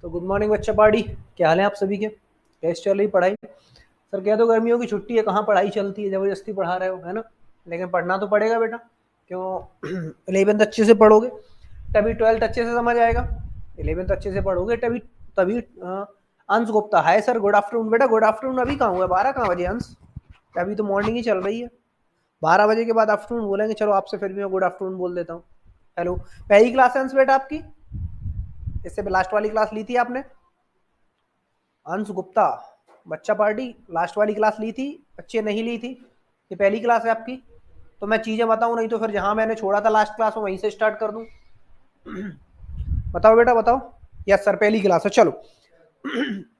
तो good morning बच्चा party, क्या हाल है आप सभी के? कैसे चल रही पढ़ाई? सर कह दो गर्मियों की छुट्टी है, कहाँ पढ़ाई चलती है, जबरदस्ती पढ़ा रहे हो है ना। लेकिन पढ़ना तो पड़ेगा बेटा, क्यों? 11th अच्छे से पढ़ोगे तभी 12th अच्छे से समझ आएगा। 11th अच्छे से पढ़ोगे तभी तभी अंश Gupta, hi sir, good afternoon बेटा। गुड आफ्टरनून अभी कहाँ हुआ? 12 कहाँ बजे अंश? अभी तो मॉर्निंग ही चल रही है। 12 बजे के बाद आफ्टरनून बोलेंगे। चलो आपसे फिर भी मैं गुड आफ्टरनून बोल देता हूँ। हेलो, पहली क्लास है अंश बेटा आपकी? इससे लास्ट वाली क्लास ली थी आपने? अंश गुप्ता बच्चा पार्टी, लास्ट वाली क्लास ली थी? बच्चे नहीं ली थी? ये पहली क्लास है आपकी? तो मैं चीजें बताऊं, नहीं तो फिर जहां मैंने छोड़ा था लास्ट क्लास में वहीं से स्टार्ट कर दूं। बताओ बेटा बताओ। यस सर, पहली क्लास है। चलो,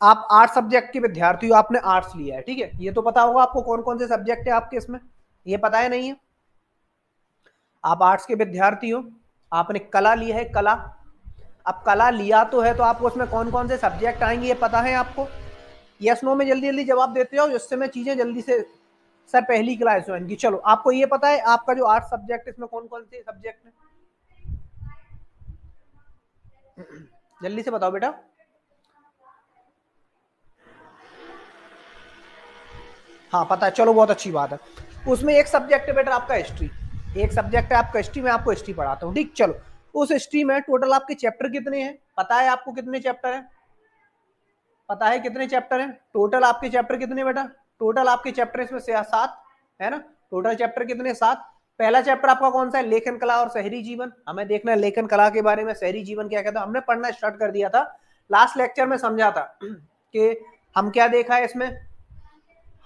आप आर्ट्स सब्जेक्ट के विद्यार्थी हो, आपने आर्ट्स लिया है, ठीक है। ये तो पता होगा आपको कौन कौन से सब्जेक्ट है आपके इसमें, ये पता है नहीं है? आप आर्ट्स के विद्यार्थी हो, आपने कला लिया है, कला। अब कला लिया तो है, तो आपको उसमें कौन कौन से सब्जेक्ट आएंगे ये पता है आपको? यस नो में जल्दी जल्दी जवाब देते जाओ, जिससे मैं चीजें जल्दी से। सर पहली क्लास ज्वाइन की। चलो, आपको ये पता है आपका जो आर्ट्स सब्जेक्ट, इसमें कौन कौन से सब्जेक्ट है? जल्दी से बताओ बेटा। हाँ पता है, चलो बहुत अच्छी बात है। उसमें एक सब्जेक्ट है बेटा आपका हिस्ट्री, एक सब्जेक्ट है आपका हिस्ट्री। मैं आपको हिस्ट्री पढ़ाता हूँ, ठीक। चलो, उस हिस्ट्री में टोटल आपके चैप्टर कितने हैं? पता है आपको कितने चैप्टर हैं? पता है कितने चैप्टर हैं? टोटल आपके चैप्टर कितने बेटा? टोटल आपके चैप्टर इसमें से 7 है ना। टोटल चैप्टर कितने? 7। पहला चैप्टर आपका कौन सा है? लेखन कला और शहरी जीवन। हमें देखना है लेखन कला के बारे में, शहरी जीवन क्या कहता है। हमने पढ़ना स्टार्ट कर दिया था लास्ट लेक्चर में, समझा था कि हम क्या देखा है इसमें।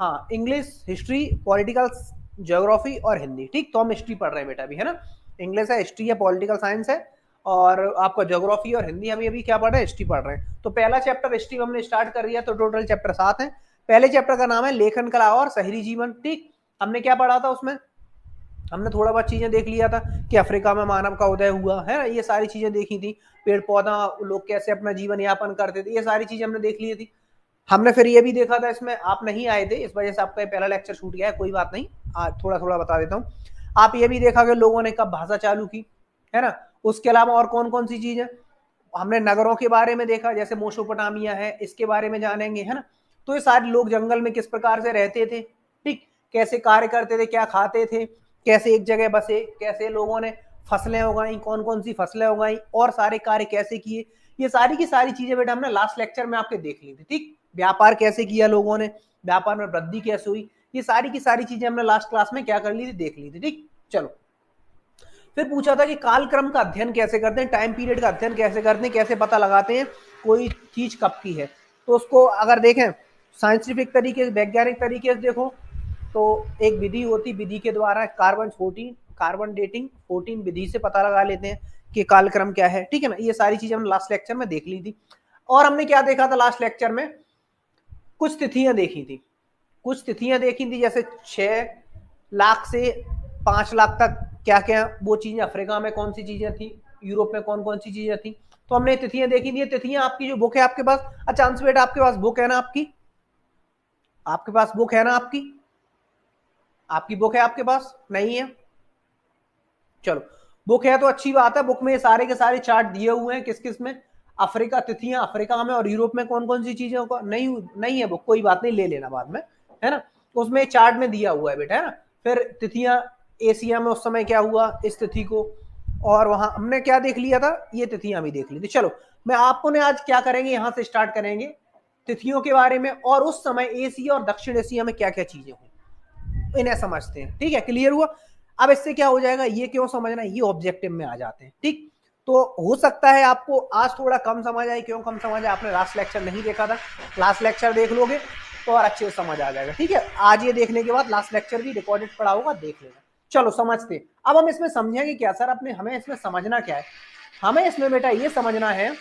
हाँ, इंग्लिश, हिस्ट्री, पॉलिटिकल, ज्योग्राफी और हिंदी, ठीक। तो हम हिस्ट्री पढ़ रहे हैं बेटा अभी, है ना। इंग्लिश है, हिस्ट्री है, पॉलिटिकल साइंस है, और आपका ज्योग्राफी और हिंदी। हम अभी क्या पढ़ रहे हैं? हिस्ट्री पढ़ रहे हैं। तो पहला चैप्टर हिस्ट्री हमने स्टार्ट कर दिया, तो टोटल चैप्टर 7 है। पहले चैप्टर का नाम है लेखन कला और शहरी जीवन, ठीक। हमने क्या पढ़ा था उसमें? हमने थोड़ा बहुत चीजें देख लिया था कि अफ्रीका में मानव का उदय हुआ है, ये सारी चीजें देखी थी। पेड़ पौधा, लोग कैसे अपना जीवन यापन करते थे, ये सारी चीजें हमने देख ली थी। हमने फिर ये भी देखा था, इसमें आप नहीं आए थे इस वजह से आपका पहला लेक्चर छूट गया है, कोई बात नहीं। आज थोड़ा थोड़ा बता देता हूँ। आप ये भी देखा कि लोगों ने कब भाषा चालू की, है ना। उसके अलावा और कौन कौन सी चीज है? हमने नगरों के बारे में देखा, जैसे मोसोपोटामिया है, इसके बारे में जानेंगे, है ना। तो ये सारे लोग जंगल में किस प्रकार से रहते थे, ठीक। कैसे कार्य करते थे, क्या खाते थे, कैसे एक जगह बसे, कैसे लोगों ने फसलें उगाई, कौन कौन सी फसलें उगाई, और सारे कार्य कैसे किए, ये सारी की सारी चीजें बेटा हमने लास्ट लेक्चर में आपके देख ली थी, ठीक। व्यापार कैसे किया लोगों ने, व्यापार में वृद्धि कैसे हुई, ये सारी की सारी चीजें हमने लास्ट क्लास में क्या कर ली थी, देख ली थी, ठीक। चलो, फिर पूछा था कि कालक्रम का अध्ययन कैसे करते हैं, टाइम पीरियड का अध्ययन कैसे करते हैं, कैसे पता लगाते हैं कोई चीज कब की है। तो उसको अगर देखें साइंटिफिक तरीके से, वैज्ञानिक तरीके से देखो, तो एक विधि होती, विधि के द्वारा कार्बन डेटिंग 14 विधि से पता लगा लेते हैं कि कालक्रम क्या है, ठीक है ना। ये सारी चीजें हमने लास्ट लेक्चर में देख ली थी। और हमने क्या देखा था लास्ट लेक्चर में? कुछ तिथियां देखी थी, कुछ तिथियां देखी थी, जैसे 6 लाख से 5 लाख तक क्या क्या वो चीजें, अफ्रीका में कौन सी चीजें थी, यूरोप में कौन कौन सी चीजें थी। तो हमने तिथियां देखी थी। तिथियां आपकी जो बुक है आपके पास, अच्छा अंश बेटा आपके पास बुक है ना आपकी? आपके पास बुक है ना आपकी? आपकी बुक है आपके पास? नहीं है? चलो, बुक है तो अच्छी बात है। बुक में सारे के सारे चार्ट दिए हुए हैं, किस किस में। अफ्रीका, तिथियां अफ्रीका में और यूरोप में कौन कौन सी चीजें का नहीं नहीं है बुक, कोई बात नहीं, ले लेना बाद में, है ना। उसमें चार्ट में दिया हुआ है बेटा, है ना। फिर तिथियां एशिया में उस समय क्या हुआ इस तिथि को, और वहां हमने क्या देख लिया था, ये तिथियां भी देख ली थी। चलो, मैं आपको ने आज क्या करेंगे, यहां से स्टार्ट करेंगे तिथियों के बारे में, और उस समय एशिया और दक्षिण एशिया में क्या क्या चीजें हुई इन्हें समझते हैं, ठीक है। क्लियर हुआ? अब इससे क्या हो जाएगा, ये क्यों समझना, ये ऑब्जेक्टिव में आ जाते हैं, ठीक। तो हो सकता है आपको आज थोड़ा कम समझ आए। क्यों कम समझ आए? आपने लास्ट लेक्चर नहीं देखा था, लास्ट लेक्चर देख लोगे तो और अच्छे से समझ आ जाएगा, ठीक है। आज ये देखने के बाद लास्ट लेक्चर भी रिकॉर्डेड पड़ा होगा, देख लेना। चलो समझते, अब हम इसमें समझेंगे क्या सर, अपने हमें इसमें समझना क्या है? हमें इसमें बेटा ये समझना है,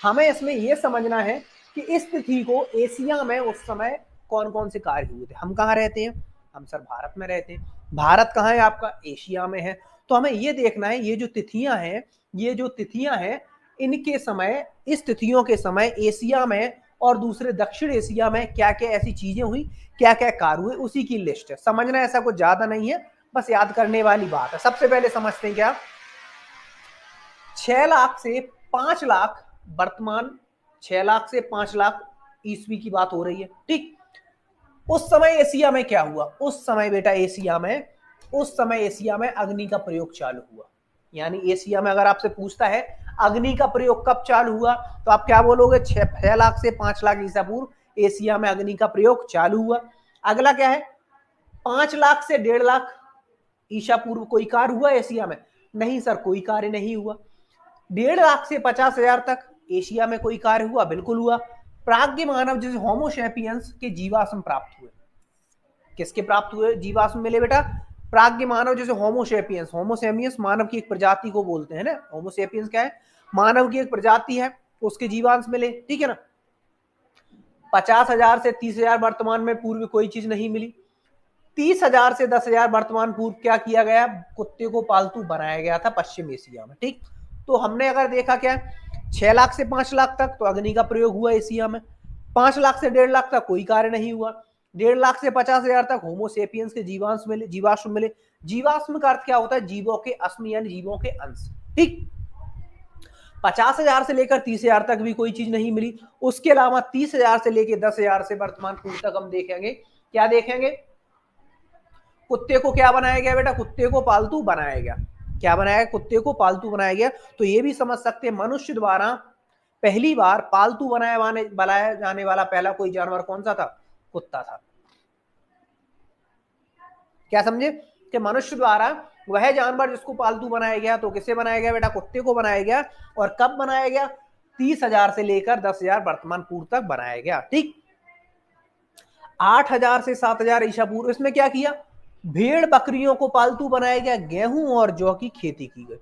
हमें इसमें यह समझना है कि इस तिथि को एशिया में उस समय कौन कौन से कार्य हुए थे। हम कहाँ रहते हैं? हम सर भारत में रहते हैं। भारत कहाँ है आपका? एशिया में है। तो हमें यह देखना है, ये जो तिथियां हैं, ये जो तिथियां हैं, इनके समय, इस तिथियों के समय एशिया में और दूसरे दक्षिण एशिया में क्या क्या ऐसी चीजें हुई, क्या क्या कार्य हुए, उसी की लिस्ट है। समझना ऐसा कुछ ज्यादा नहीं है, बस याद करने वाली बात है। सबसे पहले समझते हैं क्या, 6 लाख से 5 लाख वर्तमान 6 लाख से 5 लाख ईस्वी की बात हो रही है, ठीक। उस समय एशिया में क्या हुआ, उस समय बेटा एशिया में अग्नि का प्रयोग चालू हुआ। यानी एशिया में अगर आपसे पूछता है अग्नि का प्रयोग कब चालू हुआ, तो आप क्या बोलोगे, 6 लाख से 5 लाख ईसा पूर्व एशिया में अग्नि का प्रयोग चालू हुआ। अगला क्या है, 5 लाख से 1.5 लाख ईसा पूर्व कोई कार्य हुआ एशिया में? नहीं सर, कोई कार्य नहीं हुआ। 1.5 लाख से 50,000 तक एशिया में कोई कार्य हुआ? बिल्कुल हुआ। प्राज्ञ मानव जैसे होमोसेपियंस के जीवाश्म प्राप्त हुए। किसके प्राप्त हुए जीवाश्म मिले बेटा? प्राज्ञ मानव जैसे होमोसेपियंस मानव की एक प्रजाति को बोलते हैं ना, होमोसेपियंस क्या है, मानव की एक प्रजाति है, उसके जीवांश मिले, ठीक है ना। 50,000 से 30,000 वर्तमान में पूर्व कोई चीज नहीं मिली। 30,000 से 10,000 वर्तमान पूर्व क्या किया गया, कुत्ते को पालतू बनाया गया था पश्चिम एशिया में, ठीक। तो हमने अगर देखा क्या, 6 लाख से 5 लाख तक तो अग्नि का प्रयोग हुआ एशिया में, 5 लाख से 1.5 लाख तक कोई कार्य नहीं हुआ, 1.5 लाख से 50,000 तक होमोसेपियंस के जीवाश्म मिले। जीवाश्म का अर्थ क्या होता है, जीवों के अस्म यानी जीवों के अंश, ठीक। 50,000 से लेकर 30,000 तक भी कोई चीज नहीं मिली। उसके अलावा 30,000 से लेकर 10,000 से वर्तमान पूर्व तक हम देखेंगे, क्या देखेंगे, कुत्ते को क्या बनाया गया बेटा, कुत्ते को पालतू बनाया गया। क्या बनाया गया, कुत्ते को पालतू बनाया गया। तो ये भी समझ सकते हैं मनुष्य द्वारा पहली बार पालतू बनाया जाने वाला पहला कोई जानवर कौन सा था, कुत्ता था। क्या समझे कि मनुष्य द्वारा वह जानवर जिसको पालतू बनाया गया, तो किसे बनाया गया बेटा, कुत्ते को बनाया गया। और कब बनाया गया, 30,000 से लेकर 10,000 वर्तमान पूर्व तक बनाया गया, ठीक। 8,000 से 7,000 ईसा पूर्व इसमें क्या किया, भेड़ बकरियों को पालतू बनाया गया, गेहूं और जौ की खेती की गई,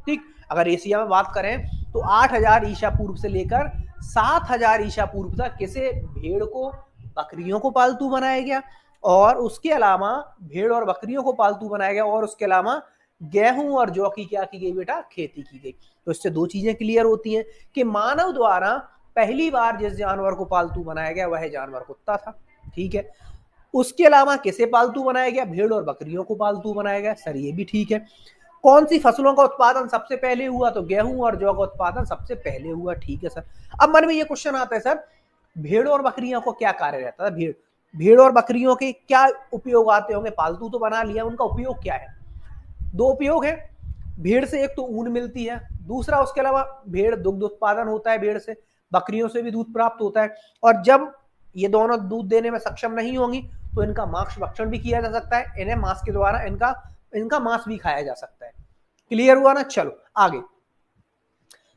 ठीक। अगर एशिया में बात करें तो 8,000 ईसा पूर्व से लेकर 7,000 ईसा पूर्व तक किसे, भेड़ को बकरियों को पालतू बनाया गया, और उसके अलावा भेड़ और बकरियों को पालतू बनाया गया, और उसके अलावा गेहूं और जौ की क्या की गई बेटा, खेती की गई। तो इससे दो चीजें क्लियर होती हैं कि मानव द्वारा पहली बार जिस जानवर को पालतू बनाया गया वह जानवर कुत्ता था, ठीक है। उसके अलावा किसे पालतू बनाया गया, भेड़ और बकरियों को पालतू बनाया गया, सर ये भी ठीक है। कौन सी फसलों का उत्पादन सबसे पहले हुआ, तो गेहूं और जौ का उत्पादन सबसे पहले हुआ, ठीक है सर। अब मन में ये क्वेश्चन आता है सर, भेड़ और बकरियों को क्या कार्य रहता है, भेड़ और बकरियों के क्या उपयोग आते होंगे, पालतू तो बना लिया, उनका उपयोग क्या है? दो उपयोग है, भेड़ से एक तो ऊन मिलती है, दूसरा उसके अलावा भेड़ दुग्ध उत्पादन होता है, भेड़ से, बकरियों से भी दूध प्राप्त होता है, और जब ये दोनों दूध देने में सक्षम नहीं होंगी तो इनका मांस भक्षण भी किया जा सकता है, इन्हें मांस के द्वारा इनका मांस भी खाया जा सकता है। क्लियर हुआ ना, चलो आगे।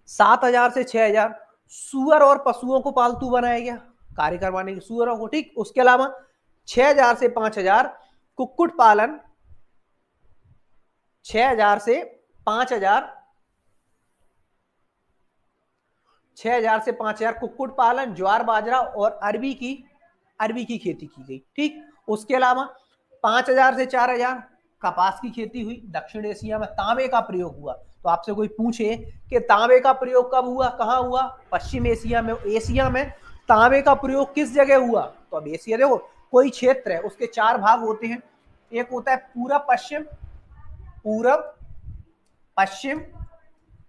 7,000 से 6,000 सुअर और पशुओं को पालतू बनाया गया कार्य करवाने के, सुअरों को, ठीक। उसके अलावा 6,000 से 5,000 कुक्कुट पालन, 6,000 से 5,000 कुक्कुट पालन, ज्वार बाजरा और अरबी की खेती की गई, ठीक। उसके अलावा 5,000 से 4,000 कपास की खेती हुई। दक्षिण एशिया में तांबे का प्रयोग हुआ, तो आपसे कोई पूछे कि तांबे का प्रयोग कब हुआ, कहां हुआ, पश्चिम एशिया में। एशिया में तांबे का प्रयोग किस जगह हुआ, तो अब एशिया देखो कोई क्षेत्र है, उसके 4 भाग होते हैं, एक होता है पूरब पश्चिम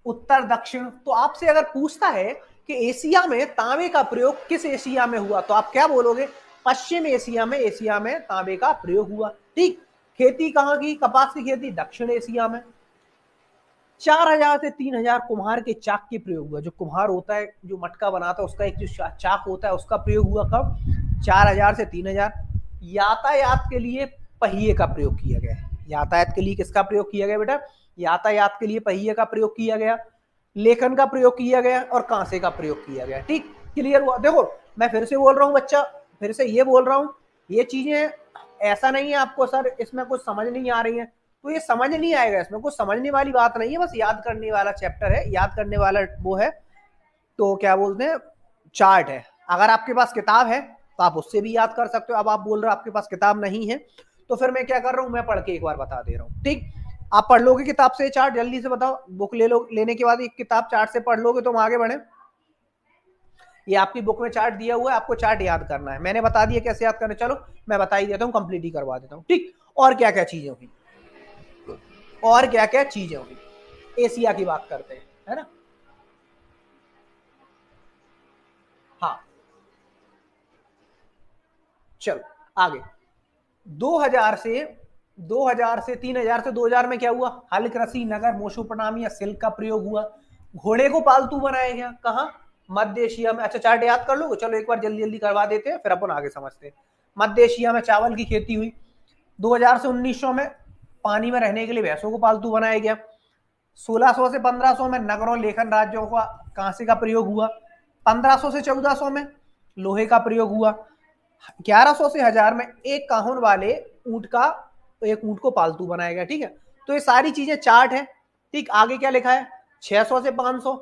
उत्तर दक्षिण। तो आपसे अगर पूछता है कि एशिया में तांबे का प्रयोग किस एशिया में हुआ, तो आप क्या बोलोगे, पश्चिम एशिया में तांबे का प्रयोग हुआ, ठीक। खेती कहां की, कपास की खेती दक्षिण एशिया में। 4,000 से 3,000 कुम्हार के चाक के प्रयोग हुआ, जो कुम्हार होता है जो मटका बनाता है उसका एक जो चाक होता है उसका प्रयोग हुआ, कब, 4,000 से 3,000। यातायात के लिए पहिए का प्रयोग किया गया, यातायात के लिए किसका प्रयोग किया गया बेटा, यातायात के लिए पहिए का प्रयोग किया गया, लेखन का प्रयोग किया गया और कांसे का प्रयोग किया गया, ठीक। क्लियर हुआ। देखो मैं फिर से बोल रहा हूं बच्चा, फिर से ये बोल रहा हूं, ये चीजें ऐसा नहीं है आपको सर इसमें कुछ समझ नहीं आ रही है, तो ये समझ नहीं आएगा, इसमें कुछ समझने वाली बात नहीं है, बस याद करने वाला चैप्टर है, याद करने वाला वो है, तो क्या बोलते हैं, चार्ट है। अगर आपके पास किताब है तो आप उससे भी याद कर सकते हो। अब आप बोल रहे हो आपके पास किताब नहीं है, तो फिर मैं क्या कर रहा हूं, मैं पढ़ के एक बार बता दे रहा हूं, ठीक। आप पढ़ लोगे किताब से चार्ट, जल्दी से बताओ, बुक ले लो, लेने के बाद एक किताब चार्ट से पढ़ लोगे तो हम आगे बढ़े। ये आपकी बुक में चार्ट दिया हुआ है, आपको चार्ट याद करना है, मैंने बता दिया कैसे याद करना, चलो मैं बता ही देता हूँ, कंप्लीट ही करवा देता हूँ, ठीक। और क्या क्या चीजें हुई, एशिया की बात करते हैं, है ना। हाँ चलो आगे। 2000 से 3000 से 2000 में क्या हुआ? हल, कृषि, नगर, मेसोपोटामिया, सिल्क का प्रयोग हुआ। घोड़े को पालतू बनाया गया कहाँ? मध्य एशिया में। अच्छा चार्ट याद कर लोगे? चलो एक बार जल्दी जल्दी करवा देते हैं, फिर अपन आगे समझते हैं। मध्य एशिया में चावल की खेती हुई। 2000 से 1900 में पानी में रहने के लिए भैंसों को पालतू बनाया गया। 1600 से 1500 में नगरों लेखन राज्यों का कांसे का प्रयोग हुआ। 1500 से 1400 में लोहे का प्रयोग हुआ। 1100 से 1000 में एक काहुन वाले एक ऊंट को पालतू बनाया गया। ठीक है, तो ये सारी चीजें चार्ट है। ठीक, आगे क्या लिखा है? 600 से 500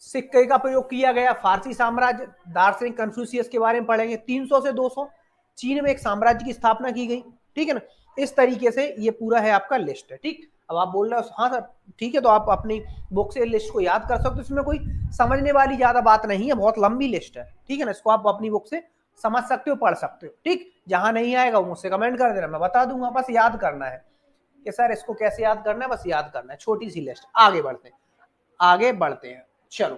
सिक्के का प्रयोग किया गया। फारसी साम्राज्य, दार्शनिक कन्फ्यूशियस के बारे में पढ़ेंगे। 300 से 200 चीन में एक साम्राज्य की स्थापना की गई। ठीक है ना, इस तरीके से ये पूरा है आपका लिस्ट है। ठीक, अब आप बोल रहे हो हाँ सर ठीक है, तो आप अपनी बुक से लिस्ट को याद कर सकते हो। इसमें कोई समझने वाली ज्यादा बात नहीं है, बहुत लंबी लिस्ट है। ठीक है ना, इसको आप अपनी बुक से समझ सकते हो, पढ़ सकते हो। ठीक, जहां नहीं आएगा वो मुझसे कमेंट कर देना, मैं बता दूंगा। बस याद करना है कि सर इसको कैसे याद करना है, बस याद करना है। छोटी सी लिस्ट। आगे बढ़ते हैं चलो।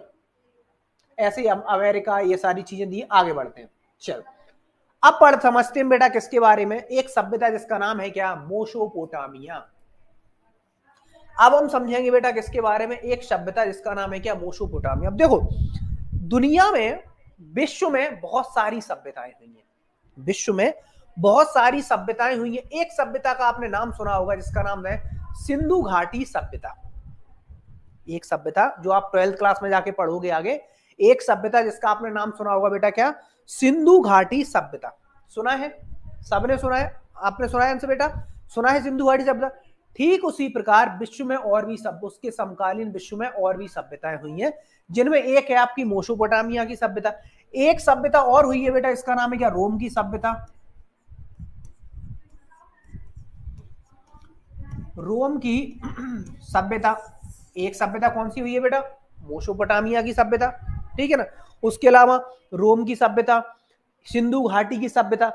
ऐसे ही अमेरिका, ये सारी चीजें दी, आगे बढ़ते हैं चलो। अब पढ़ समझते हैं बेटा किसके बारे में? एक सभ्यता जिसका नाम है क्या? मेसोपोटामिया। अब हम समझेंगे बेटा किसके बारे में? एक सभ्यता जिसका नाम है क्या? मेसोपोटामिया। अब देखो, दुनिया में, विश्व में बहुत सारी सभ्यताएं हुई हैं। विश्व में बहुत सारी सभ्यताएं हुई हैं। एक सभ्यता का आपने नाम सुना होगा जिसका नाम है सिंधु घाटी सभ्यता। एक सभ्यता जो आप 12th क्लास में जाके पढ़ोगे आगे, एक सभ्यता जिसका आपने नाम सुना होगा बेटा क्या? सिंधु घाटी सभ्यता। सुना है? सबने सुना है? आपने सुना है इनसे बेटा? सुना है सिंधु घाटी सभ्यता। ठीक उसी प्रकार विश्व में और भी सब, उसके समकालीन विश्व में और भी सभ्यताएं हुई हैं, जिनमें एक है आपकी मेसोपोटामिया की सभ्यता। एक सभ्यता और हुई है बेटा, इसका नाम है क्या? रोम की सभ्यता। रोम की सभ्यता। एक सभ्यता कौन सी हुई है बेटा? मेसोपोटामिया की सभ्यता। ठीक है ना, उसके अलावा रोम की सभ्यता, सिंधु घाटी की सभ्यता,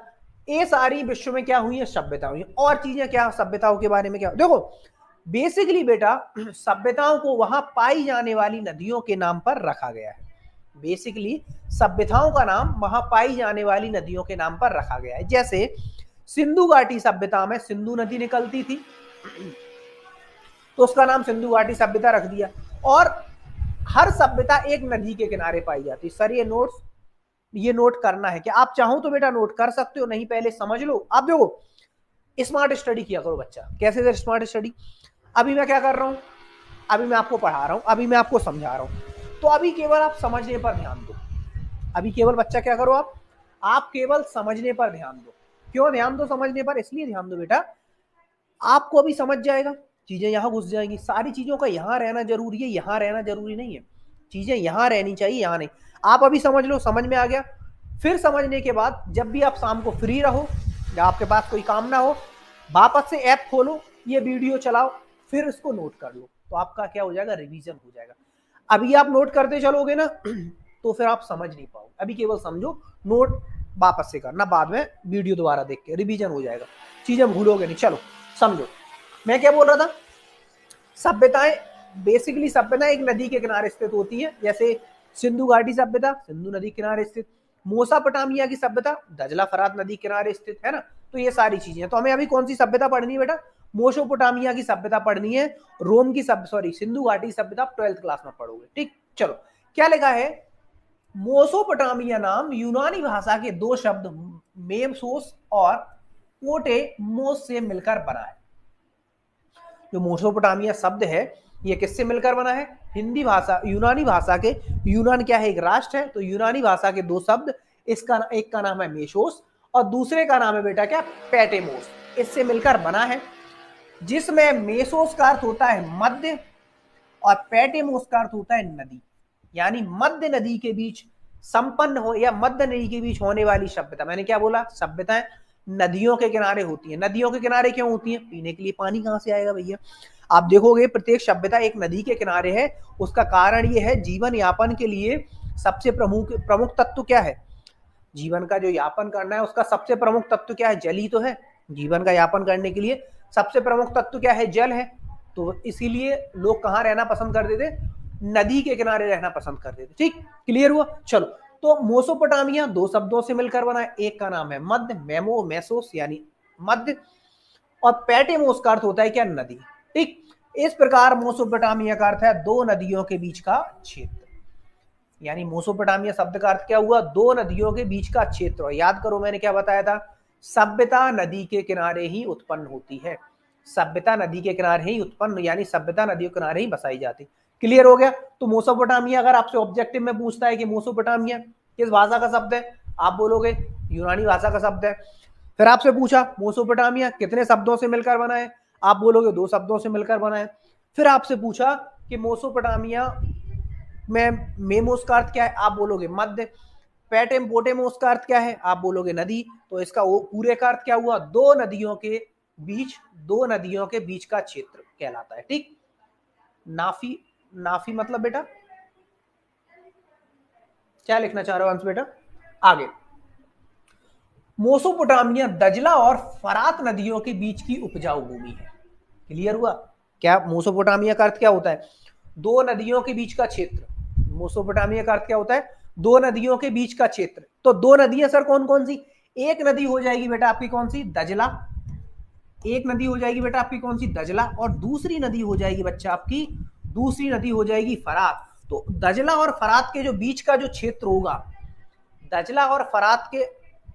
ये सारी विश्व में क्या हुई है? सभ्यता हुई है। और चीजें क्या सभ्यताओं के बारे में क्या? देखो बेसिकली बेटा, सभ्यताओं को वहां पाई जाने वाली नदियों के नाम पर रखा गया है। बेसिकली सभ्यताओं का नाम वहां पाई जाने वाली नदियों के नाम पर रखा गया है। जैसे सिंधु घाटी सभ्यता में सिंधु नदी निकलती थी, तो उसका नाम सिंधु घाटी सभ्यता रख दिया। और हर सभ्यता एक नदी के किनारे पाई जाती। सर ये नोट करना है कि आप चाहो तो बेटा नोट कर सकते हो, नहीं पहले समझ लो। आप देखो स्मार्ट स्टडी किया करो बच्चा। कैसे सर स्मार्ट स्टडी? अभी मैं क्या कर रहा हूं? अभी मैं आपको पढ़ा रहा हूं, अभी मैं आपको समझा रहा हूं, तो अभी केवल आप समझने पर ध्यान दो। अभी केवल बच्चा क्या करो, आप केवल समझने पर ध्यान दो। क्यों ध्यान दो समझने पर? इसलिए ध्यान दो बेटा, आपको अभी समझ जाएगा, चीजें यहां घुस जाएंगी। सारी चीजों का यहां रहना जरूरी है, यहां रहना जरूरी नहीं है। चीजें यहां रहनी चाहिए, यहां नहीं। आप अभी समझ लो, समझ में आ गया। फिर समझने के बाद जब भी आप शाम को फ्री रहो या आपके पास कोई काम ना हो, वापस से ऐप खोलो, ये वीडियो चलाओ, फिर इसको नोट कर लो, तो आपका क्या हो जाएगा? रिवीजन हो जाएगा। अभी आप नोट करते चलोगे ना तो फिर आप समझ नहीं पाओगे। अभी केवल समझो, नोट वापस से करना, बाद में वीडियो दोबारा देख के रिवीजन हो जाएगा, चीजें भूलोगे नहीं। चलो समझो मैं क्या बोल रहा था। सभ्यताएं, बेसिकली सभ्यता एक नदी के किनारे स्थित होती है। जैसे सिंधु घाटी सभ्यता सिंधु नदी किनारे स्थित, मेसोपोटामिया की सभ्यता दजला फरात नदी किनारे स्थित है ना। तो ये सारी चीजें, तो हमें अभी कौन सी सभ्यता पढ़नी है बेटा? मेसोपोटामिया की सभ्यता पढ़नी है। रोम की सिंधु घाटी सभ्यता 12th क्लास में पढ़ोगे। ठीक, चलो क्या लिखा है? मेसोपोटामिया नाम यूनानी भाषा के दो शब्द मेमसोस और पोटेमोस से मिलकर बना है। जो मेसोपोटामिया शब्द है ये किससे मिलकर बना है? हिंदी भाषा, यूनानी भाषा के, यूनान क्या है? एक राष्ट्र है, तो यूनानी भाषा के दो शब्द, इसका एक का नाम है मेसोस और दूसरे का नाम है बेटा क्या? पेटेमोस। इससे मिलकर बना है, जिसमें मेसोस का अर्थ होता है मध्य और पेटेमोस का अर्थ होता है नदी। यानी मध्य नदी के बीच संपन्न हो या मध्य नदी के बीच होने वाली सभ्यता। मैंने क्या बोला? सभ्यताएं नदियों के किनारे होती है। नदियों के किनारे क्यों होती है? पीने के लिए पानी कहां से आएगा भैया? आप देखोगे प्रत्येक सभ्यता एक नदी के किनारे है। उसका कारण ये है, जीवन यापन के लिए सबसे प्रमुख तत्व क्या है? जीवन का जो यापन करना है उसका सबसे प्रमुख तत्व क्या है? जल ही तो है। जीवन का यापन करने के लिए सबसे प्रमुख तत्व क्या है? जल है। तो इसीलिए लोग कहाँ रहना पसंद करते थे? नदी के किनारे रहना पसंद करते थे। ठीक, क्लियर हुआ? चलो तो मोसोपोटामिया दो शब्दों से मिलकर बना है, एक का नाम है मध्य, मेमो मेसोस यानी मध्य, और पैटेमोस का अर्थ होता है क्या, नदी। ठीक, इस प्रकार मोसोपोटामिया का अर्थ है दो नदियों के बीच का क्षेत्र, यानी मोसोपोटामिया शब्द का अर्थ क्या हुआ, दो नदियों के बीच का क्षेत्र। याद करो मैंने क्या बताया था, सभ्यता नदी के किनारे ही उत्पन्न होती है, सभ्यता नदी के किनारे ही उत्पन्न, यानी सभ्यता नदी के किनारे ही बसाई जाती। क्लियर हो गया। तो मोसोपोटामिया अगर आपसे ऑब्जेक्टिव में पूछता है कि मोसोपोटामिया किस भाषा का शब्द है, आप बोलोगे यूनानी भाषा का शब्द है। फिर आपसे पूछा मोसोपोटामिया कितने शब्दों से मिलकर बना है, आप बोलोगे दो शब्दों से मिलकर बना है। फिर आपसे पूछा कि मोसोपोटामिया में मेमोस का अर्थ क्या है, आप बोलोगे मध्य। पोटेमोस का अर्थ क्या है, आप बोलोगे नदी। तो इसका पूरे का अर्थ क्या हुआ, दो नदियों के बीच का क्षेत्र कहलाता है। ठीक, नाफी, नाफी मतलब बेटा क्या लिखना चाह रहे हो अंश बेटा, आगे। मोसोपोटामिया दजला और फरात नदियों के बीच की उपजाऊ भूमि है। क्लियर हुआ। क्या मोसोपोटामिया का अर्थ क्या होता है, दो नदियों के बीच का क्षेत्र। मोसोपोटामिया का अर्थ क्या होता है, दो नदियों के बीच का क्षेत्र। तो दो नदियां सर कौन कौन सी, एक नदी हो जाएगी बेटा आपकी कौन सी, दजला, एक नदी हो जाएगी बेटा आपकी कौन सी, दजला, और दूसरी नदी हो जाएगी बच्चा आपकी, दूसरी नदी हो जाएगी फरात। तो दजला और फरात के जो बीच का जो क्षेत्र होगा, दजला और फरात के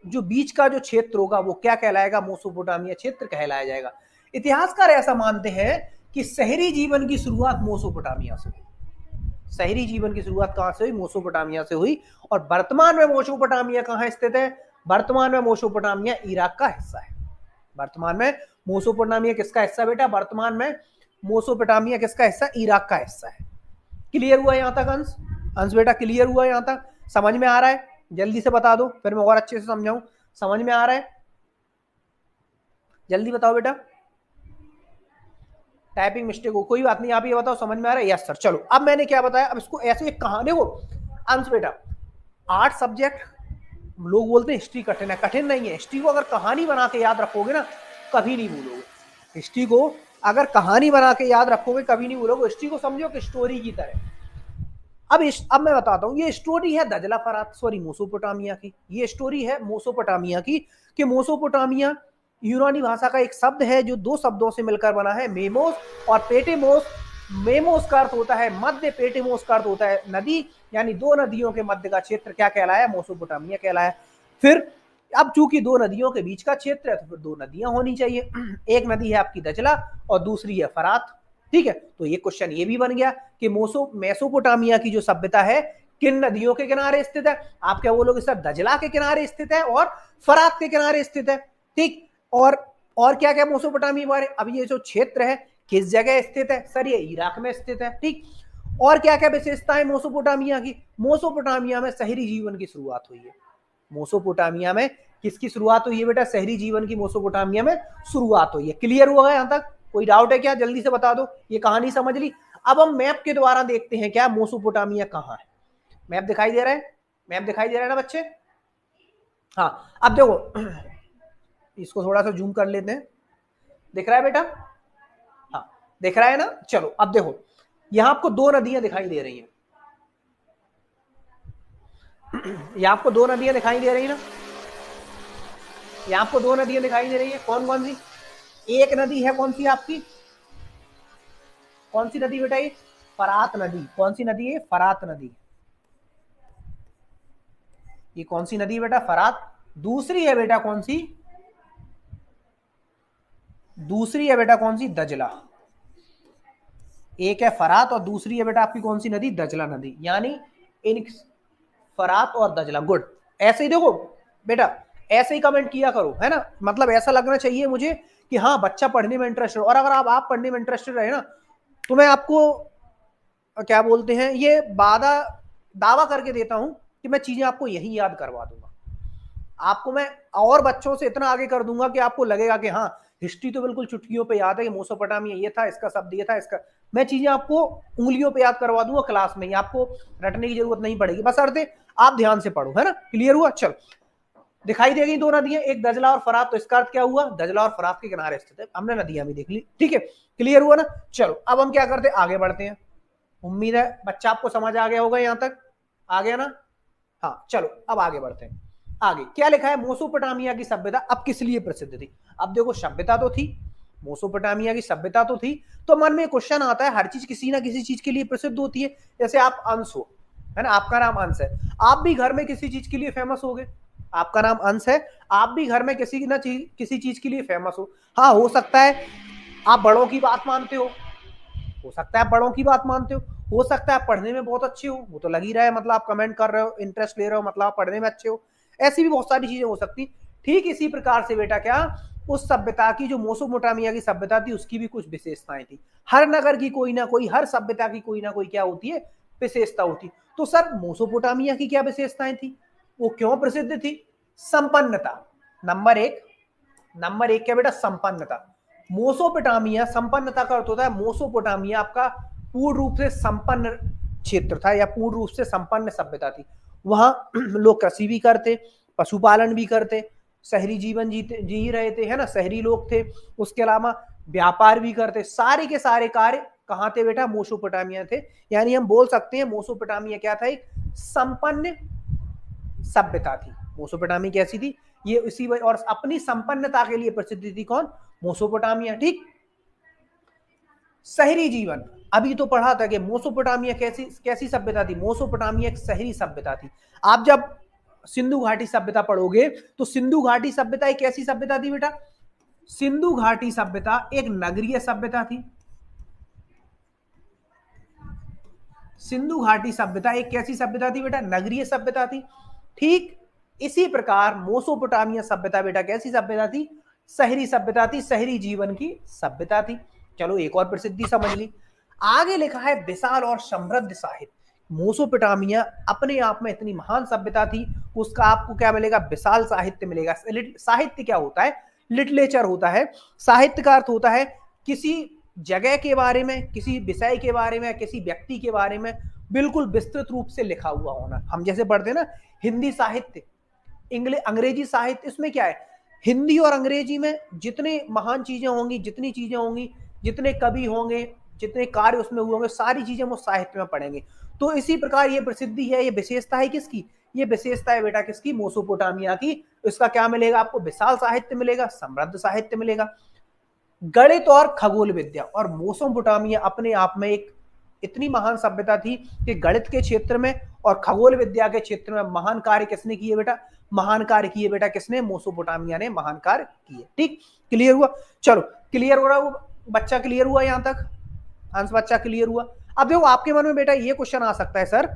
जो बीच का जो क्षेत्र होगा वो क्या कहलाएगा, मोसोपोटामिया क्षेत्र कहलाया जाएगा। इतिहासकार ऐसा मानते हैं कि शहरी जीवन की शुरुआत मोसोपोटामिया से हुई। शहरी जीवन की शुरुआत कहां से हुई, मोसोपोटामिया से हुई। और वर्तमान में मोसोपोटामिया कहां स्थित है, वर्तमान में मोसोपोटामिया इराक का हिस्सा है। वर्तमान में मोसोपोटामिया किसका हिस्सा बेटा, वर्तमान में मोसोपोटामिया किसका हिस्सा, इराक का हिस्सा है। क्लियर हुआ यहां तक अंश, अंश बेटा क्लियर हुआ यहां तक, समझ में आ रहा है, जल्दी से बता दो फिर मैं और अच्छे से समझाऊं। समझ में आ रहा है, जल्दी बताओ बेटा, टाइपिंग मिस्टेक हो कोई बात नहीं, आप ये बताओ समझ में आ रहा है, यस सर। चलो अब मैंने क्या बताया, अब इसको ऐसे एक कहानी हो अंश बेटा, 8 सब्जेक्ट लोग बोलते हैं हिस्ट्री कठिन है, कठिन नहीं है। हिस्ट्री को अगर कहानी बना के याद रखोगे ना कभी नहीं भूलोगे, हिस्ट्री को अगर कहानी बना के याद रखोगे कभी नहीं भूलोगे। हिस्ट्री को समझो कि स्टोरी की तरह। अब मैं बताता हूं, ये स्टोरी है दजला फरात सॉरी मोसोपोटामिया की, ये स्टोरी है मोसोपोटामिया की, कि मोसोपोटामिया यूनानी भाषा का एक शब्द है जो दो शब्दों से मिलकर बना है, मेमोस और पेटेमोस। मेमोस का अर्थ होता है मध्य, पेटेमोस का अर्थ होता है नदी, यानी दो नदियों के मध्य का क्षेत्र क्या कहलाया, मोसोपोटामिया कहलाया। फिर अब चूंकि दो नदियों के बीच का क्षेत्र है तो फिर दो नदियां होनी चाहिए, एक नदी है आपकी दजला और दूसरी है फरात। ठीक है, तो ये क्वेश्चन ये भी बन गया कि मेसोपोटामिया की जो सभ्यता है किन नदियों के किनारे स्थित है, आप क्या बोलोगे सर, दजला के किनारे स्थित है और फरात के किनारे स्थित है। ठीक, और क्या क्या मोसोपोटामिया बारे, अब ये जो क्षेत्र है किस जगह स्थित है, सर ये इराक में स्थित है। ठीक, और क्या क्या विशेषताएं मोसोपोटामिया की, मोसोपोटामिया में शहरी जीवन की शुरुआत हुई है। मोसोपोटामिया में किसकी शुरुआत हुई है बेटा, शहरी जीवन की मोसोपोटामिया में शुरुआत हुई है। क्लियर हुआ है यहां तक, कोई डाउट है क्या, जल्दी से बता दो, ये कहानी समझ ली। अब हम मैप के द्वारा देखते हैं क्या मोसोपोटामिया कहां है। मैप दिखाई दे रहा है, मैप दिखाई दे रहा है ना बच्चे, हाँ। अब देखो इसको थोड़ा सा जूम कर लेते हैं, दिख रहा है बेटा, हाँ दिख रहा है ना। चलो अब देखो यहां आपको दो नदियां दिखाई दे रही हैं, यहां आपको दो नदियां दिखाई दे रही है ना, यहां आपको दो नदियां दिखाई दे रही है, कौन कौन सी, एक नदी है कौन सी आपकी, कौन सी नदी बेटा, ये फरात नदी। कौन सी नदी है, फरात नदी। ये कौन सी नदी बेटा, फरात। दूसरी है बेटा कौन सी, दूसरी है बेटा कौन सी, दजला। एक है फरात और दूसरी है बेटा आपकी कौन सी नदी, दजला नदी। यानी इन फरात और दजला, गुड। ऐसे ही देखो बेटा, ऐसे ही कमेंट किया करो, है ना, मतलब ऐसा लगना चाहिए मुझे कि हाँ बच्चा पढ़ने में इंटरेस्टेड। और अगर आप पढ़ने में इंटरेस्टेड रहे ना तो मैं आपको क्या बोलते हैं, ये दावा करके देता हूं कि मैं चीजें आपको यही याद करवा दूंगा, आपको मैं और बच्चों से इतना आगे कर दूंगा कि आपको लगेगा कि हाँ हिस्ट्री तो बिल्कुल चुटकियों पे याद है कि मोसोपोटामिया ये था, इसका शब्द ये था, इसका मैं चीजें आपको उंगलियों पे याद करवा दूंगा क्लास में ही, आपको रटने की जरूरत नहीं पड़ेगी, बस अर्थे आप ध्यान से पढ़ो, है ना। क्लियर हुआ। चलो दिखाई देगी दो नदियां, एक दजला और फरात, तो इसका अर्थ क्या हुआ, दजला और फरात के किनारे स्थित है, हमने नदियां भी देख ली। ठीक है, क्लियर हुआ ना। चलो अब हम क्या करते हैं, आगे बढ़ते हैं। उम्मीद है बच्चा आपको समझ आ गया होगा, यहां तक आ गया ना, हाँ चलो अब आगे बढ़ते हैं। आगे क्या लिखा है, मोसोपोटामिया की सभ्यता अब किस लिए प्रसिद्ध थी। अब देखो सभ्यता तो थी, मोसोपोटामिया की सभ्यता तो थी, तो मन में क्वेश्चन आता है, हर चीज किसी ना किसी चीज के लिए प्रसिद्ध होती है। जैसे आप अंश हो, है ना, आपका नाम अंश है, आप भी घर में किसी चीज के लिए फेमस हो गए। आपका नाम अंश है, आप भी घर में किसी चीज के लिए फेमस हो। हाँ हो सकता है आप बड़ों की बात मानते हो सकता है आप बड़ों की बात मानते हो सकता है आप पढ़ने में बहुत अच्छे हो, वो तो लग ही रहा है, मतलब आप कमेंट कर रहे हो, इंटरेस्ट ले रहे हो, मतलब आप पढ़ने में अच्छे हो। ऐसी भी बहुत सारी चीजें हो सकती। ठीक इसी प्रकार से बेटा क्या, उस सभ्यता की जो मोसोपोटामिया की सभ्यता थी उसकी भी कुछ विशेषताएं थी। हर नगर की कोई ना कोई, हर सभ्यता की कोई ना कोई क्या होती है, विशेषता होती। तो सर मोसोपोटामिया की क्या विशेषताएं थी, वो क्यों प्रसिद्ध थी। संपन्नता, नंबर एक, नंबर एक क्या बेटा, संपन्नता। मोसोपोटामिया, संपन्नता का अर्थ होता है मोसोपोटामिया आपका पूर्ण रूप से संपन्न क्षेत्र था या पूर्ण रूप से संपन्न सभ्यता थी। वहां लोग कृषि भी करते, पशुपालन भी करते, शहरी जीवन जी रहे थे, है ना, शहरी लोग थे। उसके अलावा व्यापार भी करते, सारे के सारे कार्य कहाँ थे बेटा, मोसोपोटामिया थे। यानी हम बोल सकते हैं मोसोपोटामिया क्या था, एक संपन्न सभ्यता थी। मोसोपोटामिया कैसी थी, ये इसी और अपनी संपन्नता के लिए प्रसिद्ध थी। कौन, मोसोपोटामिया। ठीक, शहरी जीवन, अभी तो पढ़ा था कि मोसोपोटामिया कैसी कैसी सभ्यता थी। मोसोपोटामिया एक शहरी सभ्यता थी। आप जब सिंधु घाटी सभ्यता पढ़ोगे तो सिंधु घाटी सभ्यता एक कैसी सभ्यता थी बेटा, सिंधु घाटी सभ्यता एक नगरीय सभ्यता थी। सिंधु घाटी सभ्यता एक कैसी सभ्यता थी बेटा, नगरीय सभ्यता थी। ठीक इसी प्रकार मोसोपोटामिया सभ्यता बेटा कैसी सभ्यता थी, शहरी सभ्यता थी, शहरी जीवन की सभ्यता थी। चलो एक और प्रसिद्धि समझ ली। आगे लिखा है विशाल और समृद्ध साहित्य। मोसोपोटामिया अपने आप में इतनी महान सभ्यता थी, उसका आपको क्या मिलेगा, विशाल साहित्य मिलेगा। साहित्य क्या होता है, लिटरेचर होता है। साहित्य का अर्थ होता है किसी जगह के बारे में, किसी विषय के बारे में, किसी व्यक्ति के बारे में बिल्कुल विस्तृत रूप से लिखा हुआ होना। हम जैसे पढ़ते हैं ना हिंदी साहित्य, इंग्लिश, अंग्रेजी साहित्य, इसमें क्या है, हिंदी और अंग्रेजी में जितने महान चीजें होंगी, जितनी चीजें होंगी, जितने कवि होंगे, जितने कार्य उसमें हुए होंगे, सारी चीजें वो साहित्य में पढ़ेंगे। तो इसी प्रकार ये प्रसिद्धि है, ये विशेषता है किसकी, ये विशेषता है बेटा किसकी, मोसोपोटामिया की। इसका क्या मिलेगा आपको, विशाल साहित्य मिलेगा, समृद्ध साहित्य मिलेगा। गणित और खगोल विद्या, और मोसोपोटामिया अपने आप में एक इतनी महान सभ्यता थी कि गणित के क्षेत्र में और खगोल विद्या के क्षेत्र में महान कार्य किसने किए बेटा, महान कार्य किए बेटा किसने, मोसोपोटामिया ने महान कार्य किए। ठीक, क्लियर हुआ। चलो क्लियर हो रहा है, बच्चा क्लियर हुआ यहां तक, अंश बच्चा क्लियर हुआ। अब देखो आपके मन में बेटा ये क्वेश्चन आ सकता है, सर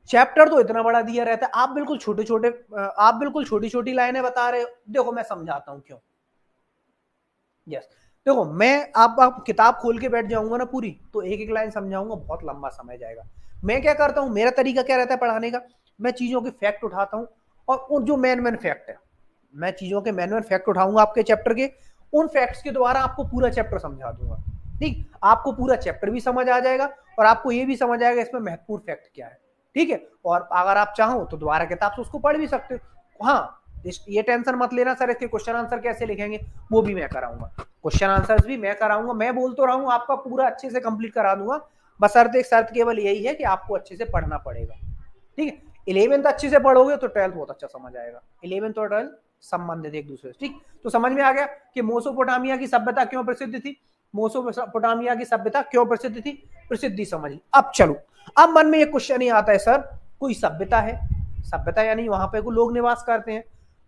चैप्टर तो इतना बड़ा दिया रहता है, आप बिल्कुल छोटी छोटी लाइनें बता रहे हो। देखो मैं समझाता हूं क्यों। यस, देखो मैं आप किताब खोल के बैठ जाऊंगा ना पूरी, तो एक एक लाइन समझाऊंगा, बहुत लंबा समय जाएगा। मैं क्या करता हूँ, मेरा तरीका क्या रहता है पढ़ाने का, मैं चीजों के फैक्ट उठाता हूँ, और उन जो मेन फैक्ट है, मैं चीजों के मेन फैक्ट उठाऊंगा आपके चैप्टर के, उन फैक्ट्स के द्वारा आपको पूरा चैप्टर समझा दूंगा। ठीक, आपको पूरा चैप्टर भी समझ आ जाएगा, और आपको ये भी समझ आएगा इसमें महत्वपूर्ण फैक्ट क्या है। ठीक है, और अगर आप चाहो तो दोबारा किताब से उसको पढ़ भी सकते हो। हाँ, ये टेंशन मत लेना सर इसके क्वेश्चन आंसर कैसे लिखेंगे, वो भी मैं कराऊंगा, क्वेश्चन आंसर्स भी मैं कराऊंगा। मैं बोल तो रहा हूँ आपका पूरा अच्छे से कंप्लीट करा दूंगा, बस एक शर्त केवल यही है कि आपको अच्छे से पढ़ना पड़ेगा। ठीक है, 11th अच्छे से पढ़ोगे तो 12th बहुत अच्छा समझ आएगा। 11th और 12th संबंधित एक दूसरे से। ठीक, तो समझ में आ गया कि मोसोपोटामिया की सभ्यता क्यों प्रसिद्ध थी, मोसोपोटामिया की सभ्यता क्यों प्रसिद्ध थी, प्रसिद्धि समझ ली। अब चलो, अब मन में एक क्वेश्चन ही आता है, सर कोई सभ्यता है, सभ्यता यानी वहां पे कोई लोग निवास करते हैं,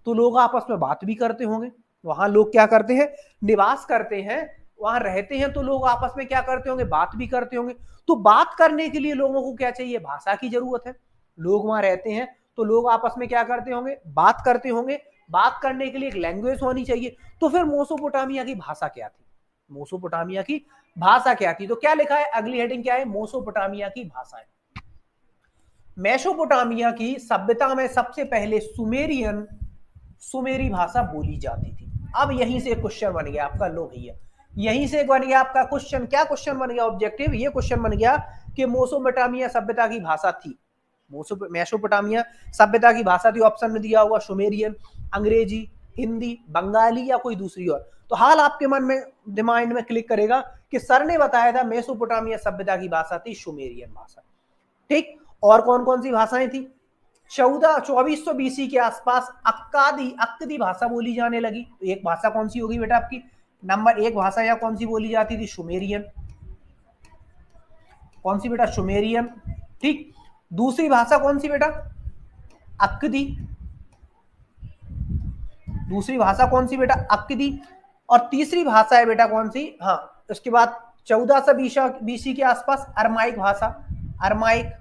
तो लोग आपस में बात भी करते होंगे। वहां लोग क्या करते हैं, निवास करते हैं, वहां रहते हैं, तो लोग आपस में क्या करते होंगे, बात भी करते होंगे। तो बात करने के लिए लोगों को क्या चाहिए, भाषा की जरूरत है। लोग वहां रहते हैं तो लोग आपस में क्या करते होंगे, बात करते होंगे। बात करने के लिए एक लैंग्वेज होनी चाहिए। तो फिर मोसोपोटामिया की भाषा क्या थी, मोसोपोटामिया की भाषा क्या थी, तो क्या लिखा है, अगली हेडिंग क्या है, मोसोपोटामिया की भाषा है। मेसोपोटामिया की सभ्यता में सबसे पहले सुमेरी भाषा बोली जाती थी। अब यहीं से क्वेश्चन बन गया आपका, लो भैया, यहीं से बन गया आपका क्वेश्चन। क्या क्वेश्चन बन गया, ऑब्जेक्टिव ये क्वेश्चन बन गया कि मोसोपोटामिया सभ्यता की भाषा थी, मेसोपोटामिया सभ्यता की भाषा थी। ऑप्शन में दिया हुआ सुमेरियन, अंग्रेजी, हिंदी, बंगाली या कोई दूसरी और। तो हाल आपके मन में, दिमाग में क्लिक करेगा कि सर ने बताया था मेसोपोटामिया सभ्यता की भाषा थी सुमेरियन भाषा। ठीक, और कौन कौन सी भाषाएं थी, 2400 बीसी के आसपास अक्कदी भाषा बोली जाने लगी। तो एक भाषा कौन सी होगी बेटा आपकी? नंबर एक भाषा या कौन सी बोली जाती थी? सुमेरियन। कौन सी बेटा? सुमेरियन। ठीक। दूसरी भाषा कौन सी बेटा? अक्कदी। दूसरी भाषा कौन सी बेटा? अक्कदी। और तीसरी भाषा है बेटा कौन सी? हाँ, उसके बाद 1400 बीसी के आसपास अरमाइक भाषा। अरमाइक।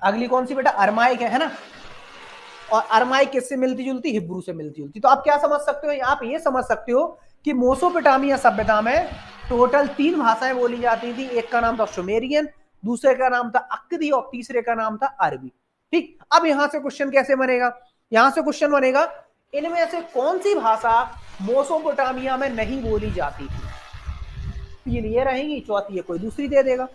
अगली कौन सी बेटा? अरमाइक है ना। और अरमाइक किससे मिलती जुलती? हिब्रू से मिलती जुलती। तो आप क्या समझ सकते हो? आप ये समझ सकते हो कि मेसोपोटामिया सभ्यता में टोटल 3 भाषाएं बोली जाती थी। एक का नाम था सुमेरियन, दूसरे का नाम था अक्कदी और तीसरे का नाम था अरबी। ठीक। अब यहां से क्वेश्चन कैसे बनेगा? यहां से क्वेश्चन बनेगा इनमें से कौन सी भाषा मेसोपोटामिया में नहीं बोली जाती थी? तीन ये रहेंगी, चौथी ये कोई दूसरी दे देगा।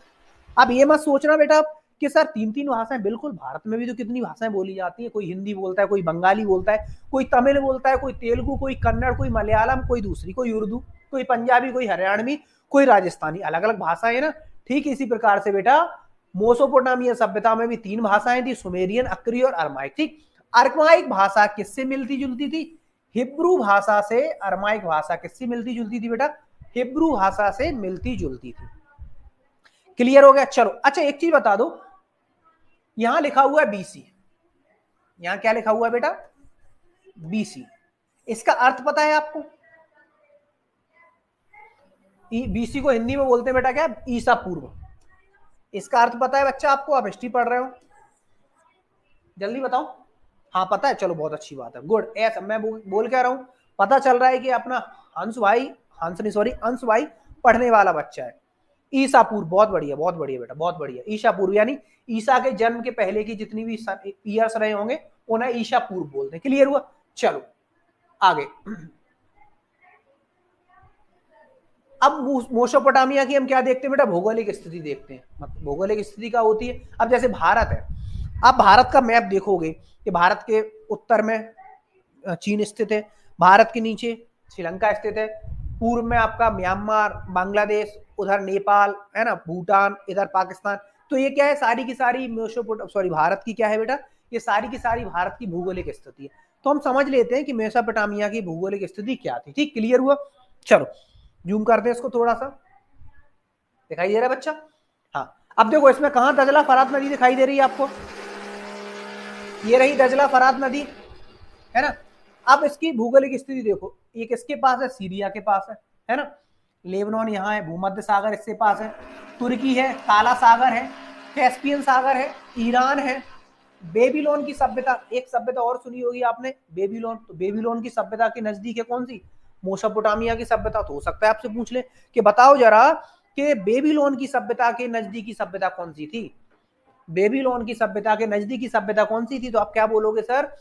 अब ये मत सोचना बेटा कि सर 3 भाषाएं, बिल्कुल भारत में भी तो कितनी भाषाएं बोली जाती है। कोई हिंदी बोलता है, कोई बंगाली बोलता है, कोई तमिल बोलता है, कोई तेलुगु, कोई कन्नड़, कोई मलयालम, कोई दूसरी, कोई उर्दू, कोई पंजाबी, कोई हरियाणवी, कोई राजस्थानी, अलग अलग भाषाएं है ना। ठीक इसी प्रकार से बेटा मेसोपोटामिया सभ्यता में भी 3 भाषाएं थी, सुमेरियन, अक्कदी और अरमाइक। ठीक। अरमाइक भाषा किससे मिलती जुलती थी? हिब्रू भाषा से। अरमाइक भाषा किससे मिलती जुलती थी बेटा? हिब्रू भाषा से मिलती जुलती थी। क्लियर हो गया? चलो अच्छा एक चीज बता दो, यहां लिखा हुआ है बीसी। यहां क्या लिखा हुआ है बेटा? बीसी। इसका अर्थ पता है आपको? बीसी को हिंदी में बोलते हैं बेटा क्या? ईसा पूर्व। इसका अर्थ पता है बच्चा आपको? आप हिस्ट्री पढ़ रहे हो, जल्दी बताओ। हाँ पता है, चलो बहुत अच्छी बात है, गुड। ऐसा मैं बोल क्या रहा हूं, पता चल रहा है कि अपना हंस भाई, हंस नहीं सॉरी, अंश भाई पढ़ने वाला बच्चा है। ईसा पूर्व, बहुत बढ़िया, बहुत बढ़िया बेटा, बहुत बढ़िया। ईसा पूर्व यानी ईसा के जन्म के पहले की जितनी भी ईयर्स रहे होंगे उन्हें ईसा पूर्व बोलते हैं। क्लियर हुआ? चलो आगे। अब मेसोपोटामिया की हम क्या देखते हैं बेटा? भौगोलिक स्थिति देखते हैं। मतलब भौगोलिक स्थिति क्या होती है? अब जैसे भारत है, आप भारत का मैप देखोगे कि भारत के उत्तर में चीन स्थित है, भारत के नीचे श्रीलंका स्थित है, पूर्व में आपका म्यांमार, बांग्लादेश, उधर नेपाल है ना, भूटान, इधर पाकिस्तान। तो ये क्या है? सारी की सारी भारत की क्या है बेटा? ये सारी की सारी भारत की भौगोलिक स्थिति है। तो हम समझ लेते हैं कि मेसोपोटामिया की भौगोलिक स्थिति क्या थी। ठीक, क्लियर हुआ? चलो जूम करते हैं इसको थोड़ा सा, दिखाई दे रहा है बच्चा? हाँ, अब देखो इसमें कहां दजला फरात नदी दिखाई दे रही है आपको? ये रही दजला फरात नदी, है ना। अब इसकी भौगोलिक स्थिति देखो, ये किसके पास है? सीरिया के पास है ना। लेबनान यहाँ है, भूमध्य सागर इसके पास है, तुर्की है, काला सागर है, कैस्पियन सागर है, ईरान है, बेबीलोन की सभ्यता। एक सभ्यता और सुनी होगी आपने, बेबीलोन। तो बेबीलोन की सभ्यता के नजदीक है कौन सी? मेसोपोटामिया की सभ्यता। तो हो सकता है आपसे पूछ ले कि बताओ जरा कि बेबीलोन की सभ्यता के नजदीकी सभ्यता कौन सी थी? बेबीलोन की सभ्यता के नजदीकी सभ्यता कौन सी थी? तो आप क्या बोलोगे सर?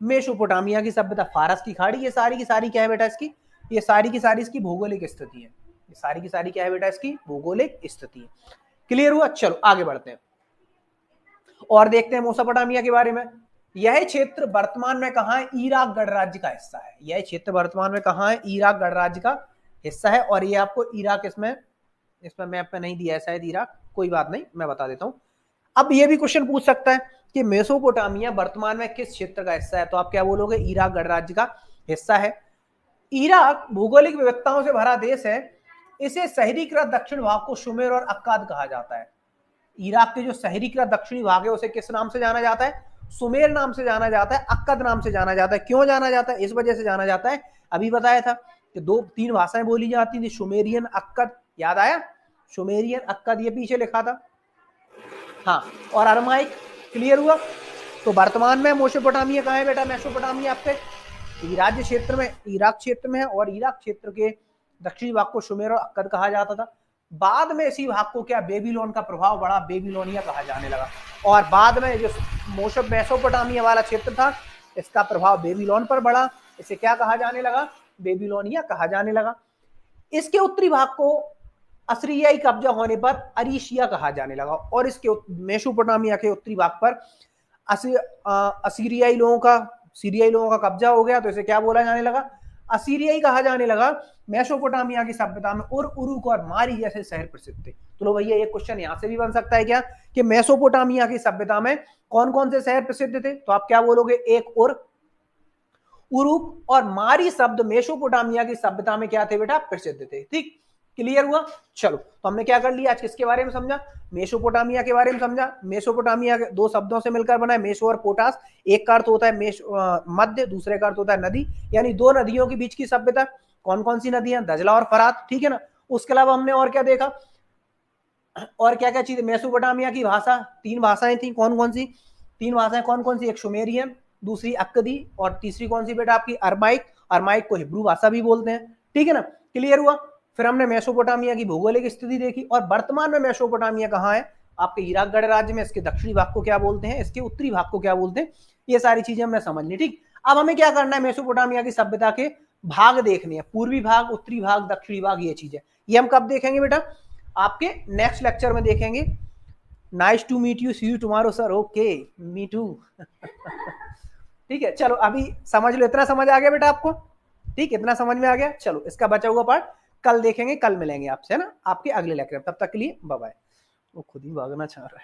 मेसोपोटामिया की सभ्यता, फारस की खाड़ी। ये सारी की सारी क्या है बेटा इसकी? ये सारी की सारी इसकी भौगोलिक स्थिति है। ये सारी की सारी क्या है बेटा? इसकी भौगोलिक स्थिति है। क्लियर हुआ? चलो आगे बढ़ते हैं और देखते हैं मेसोपोटामिया के बारे में। यह क्षेत्र वर्तमान में कहां है? इराक गणराज्य का हिस्सा है। यह क्षेत्र वर्तमान में कहां है? इराक गणराज्य का हिस्सा है। और ये आपको इराक इसमें मैप में नहीं दिया है शायद इराक, कोई बात नहीं, मैं बता देता हूं। अब ये भी क्वेश्चन पूछ सकता है कि मेसोपोटामिया वर्तमान में किस क्षेत्र का हिस्सा है? तो आप क्या बोलोगे? इराक गणराज्य का हिस्सा है। इराक भौगोलिक विविधताओं से भरा देश है। इसे शहरीकृत दक्षिण भाग को सुमेर और अक्काद कहा जाता है। इराक के जो शहरीकृत दक्षिणी भाग है उसे किस नाम से जाना जाता है? सुमेर नाम से जाना जाता है, अक्कद नाम से जाना जाता है। क्यों जाना जाता है? इस वजह से जाना जाता है, अभी बताया था कि 2-3 भाषाएं बोली जाती थी, सुमेरियन, अक्कद। याद आया? सुमेरियन, अक्कद, ये पीछे लिखा था। हाँ, और अरमाइक। क्लियर हुआ? तो वर्तमान में मेसोपोटामिया कहाँ है बेटा? मेसोपोटामिया आपके इराक क्षेत्र में, इराक क्षेत्र में है। और इराक क्षेत्र के दक्षिणी भाग को सुमेर और अक्कद कहा जाता था। बाद में इसी भाग को क्या? बेबीलोन का प्रभाव बढ़ा, बेबीलोनिया कहा जाने लगा। और बाद में जो मेसोपोटामिया वाला क्षेत्र था, इसका प्रभाव बेबीलोन पर बढ़ा, इसे क्या कहा जाने लगा? बेबीलोनिया कहा जाने लगा। इसके उत्तरी भाग को असीरियाई कब्जा होने पर अरीशिया कहा जाने लगा। और इसके मेसोपोटामिया के उत्तरी भाग पर सीरियाई लोगों का कब्जा हो गया, तो इसे क्या बोला जाने लगा? असीरियाई कहा जाने लगा मेसोपोटामिया की सभ्यता में, और उरुक और मारी जैसे शहर प्रसिद्ध थे। तो भैया ये क्वेश्चन यहां से भी बन सकता है क्या कि मेसोपोटामिया की सभ्यता में कौन कौन से शहर प्रसिद्ध थे? तो आप क्या बोलोगे? एक और उरुक और मारी शब्द मेसोपोटामिया की सभ्यता में क्या थे बेटा? प्रसिद्ध थे। ठीक, क्लियर हुआ? चलो, तो हमने क्या कर लिया आज? किसके बारे में समझा? मेसोपोटामिया के बारे में समझा। मेसोपोटामिया के दो शब्दों से मिलकर बना है, मेसो और पोटास। एक का अर्थ होता है मध्य, दूसरे का अर्थ होता है नदी, यानी दो नदियों के बीच की सभ्यता। कौन कौन सी नदियां? दजला और फरात, ठीक है ना। उसके अलावा हमने और क्या देखा? और क्या क्या चीजें? मेसोपोटामिया की भाषा, तीन भाषाएं थी। कौन कौन सी? तीन भाषाएं कौन कौन सी? एक सुमेरियन, दूसरी अक्कदी, और तीसरी कौन सी बेटा? आपकी अरमाइक। अरमाइक को हिब्रू भाषा भी बोलते हैं, ठीक है ना। क्लियर हुआ? फिर हमने मेसोपोटामिया की भौगोलिक स्थिति देखी, और वर्तमान में मेसोपोटामिया कहाँ है? आपके इराक गणराज्य में। इसके दक्षिणी भाग को क्या बोलते हैं? इसके उत्तरी भाग को क्या बोलते हैं? ये सारी चीजें हमने समझ ली। ठीक, अब हमें क्या करना है? मेसोपोटामिया की सभ्यता के भाग देखने हैं, पूर्वी भाग, उत्तरी भाग, दक्षिणी भाग, ये चीजें। ये हम कब देखेंगे बेटा? आपके नेक्स्ट लेक्चर में देखेंगे। Nice to meet you, see you tomorrow sir. Okay, me too. ठीक है, चलो अभी समझ लो, इतना समझ आ गया बेटा आपको? ठीक, इतना समझ में आ गया। चलो, इसका बचा हुआ पार्ट कल देखेंगे, कल मिलेंगे आपसे, है ना, आपके अगले लेक्चर। तब तक के लिए बाय बाय। वो खुद ही भागना चाह रहा है।